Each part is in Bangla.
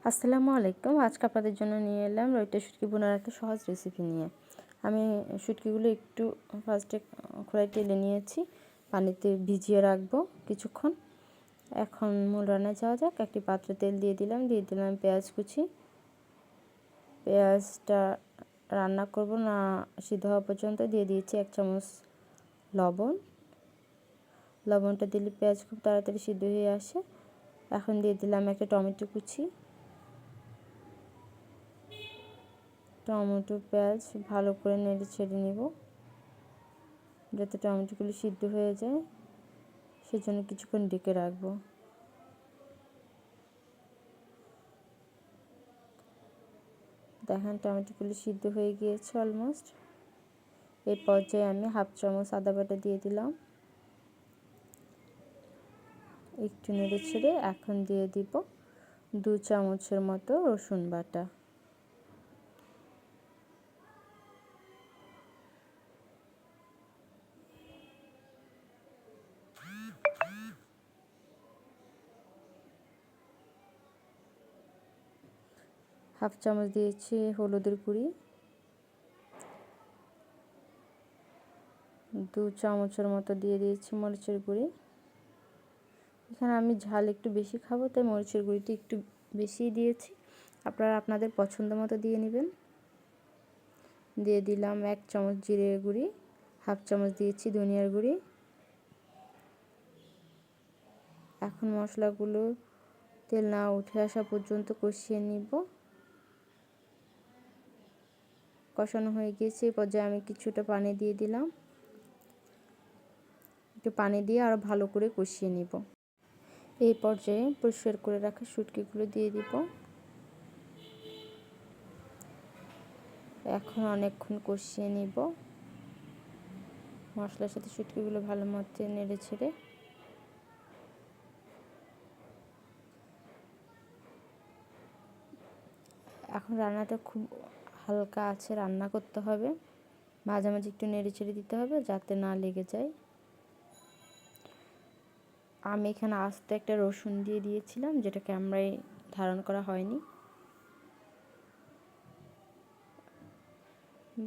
আসসালামু আলাইকুম। আজকে আপনাদের জন্য নিয়ে এলাম রয়টা শুটকি বোনার একটা সহজ রেসিপি নিয়ে। আমি শুটকিগুলো একটু ফার্স্টে খোলায় টেলে নিয়েছি, পানিতে ভিজিয়ে রাখবো কিছুক্ষণ। এখন মূল রান্নায় যাওয়া যাক। একটি পাত্রে তেল দিয়ে দিলাম পেঁয়াজ কুচি। পেঁয়াজটা রান্না করব না সিদ্ধ হওয়া পর্যন্ত দিয়ে দিয়েছি 1 চামচ লবণ। লবণটা দিলে পেঁয়াজ খুব তাড়াতাড়ি সিদ্ধ হয়ে আসে। এখন দিয়ে দিলাম একটা টমেটো কুচি। টমেটো পেঁয়াজ ভালো করে নেড়ে ছেড়ে নিব যাতে টমেটোগুলো সিদ্ধ হয়ে যায়, সেজন্য কিছুক্ষণ ঢেকে রাখবো। দেখেন টমেটোগুলো সিদ্ধ হয়ে গিয়েছে অলমোস্ট। এই পর্যায়ে আমি 1/2 চামচ আদা বাটা দিয়ে দিলাম, একটু নেড়ে ছেড়ে এখন দিয়ে দিব 2 চামচের মতো রসুন বাটা। হাফ চামচ দিয়েছি হলুদের গুঁড়ি, 2 চামচের মতো দিয়ে দিয়েছি মরিচের গুঁড়ি। এখানে আমি ঝাল একটু বেশি খাবো তাই মরিচের গুঁড়িটি একটু বেশিই দিয়েছি, আপনারা আপনাদের পছন্দ মতো দিয়ে নেবেন। দিয়ে দিলাম 1 চামচ জিরের গুঁড়ি, হাফ চামচ দিয়েছি ধনিয়ার গুঁড়ি। এখন মশলাগুলো তেল না উঠে আসা পর্যন্ত কষিয়ে নিব। কষানো হয়ে গিয়েছে, এই পর্যায়ে আমি কিছুটা পানি দিয়ে দিলাম। একটু পানি দিয়ে আরও ভালো করে কষিয়ে নিব। এই পর্যায়ে পরিষ্কার করে রাখা শুটকিগুলো দিয়ে দিব। এখন অনেকক্ষণ কষিয়ে নিব মশলার সাথে শুটকিগুলো ভালো মতো নেড়ে ছেড়ে। এখন রান্নাটা খুব হালকা আছে রান্না করতে হবে, মাঝে মাঝে একটু নেড়ে ছেড়ে দিতে হবে যাতে না লেগে যায়। আমি এখানে আস্তে একটা রসুন দিয়ে দিয়েছিলাম, যেটা ক্যামেরায় ধারণ করা হয়নি।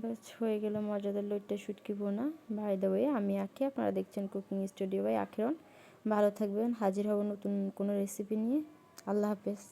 ব্যাস হয়ে গেল মজাদার লইট্টা শুটকি বোনা। বাই দ্য ওয়ে, আমি আঁকি, আপনারা দেখছেন কুকিং স্টুডিও বাই আখিরন। ভালো থাকবেন, হাজির হব নতুন কোনো রেসিপি নিয়ে। আল্লাহ হাফেজ।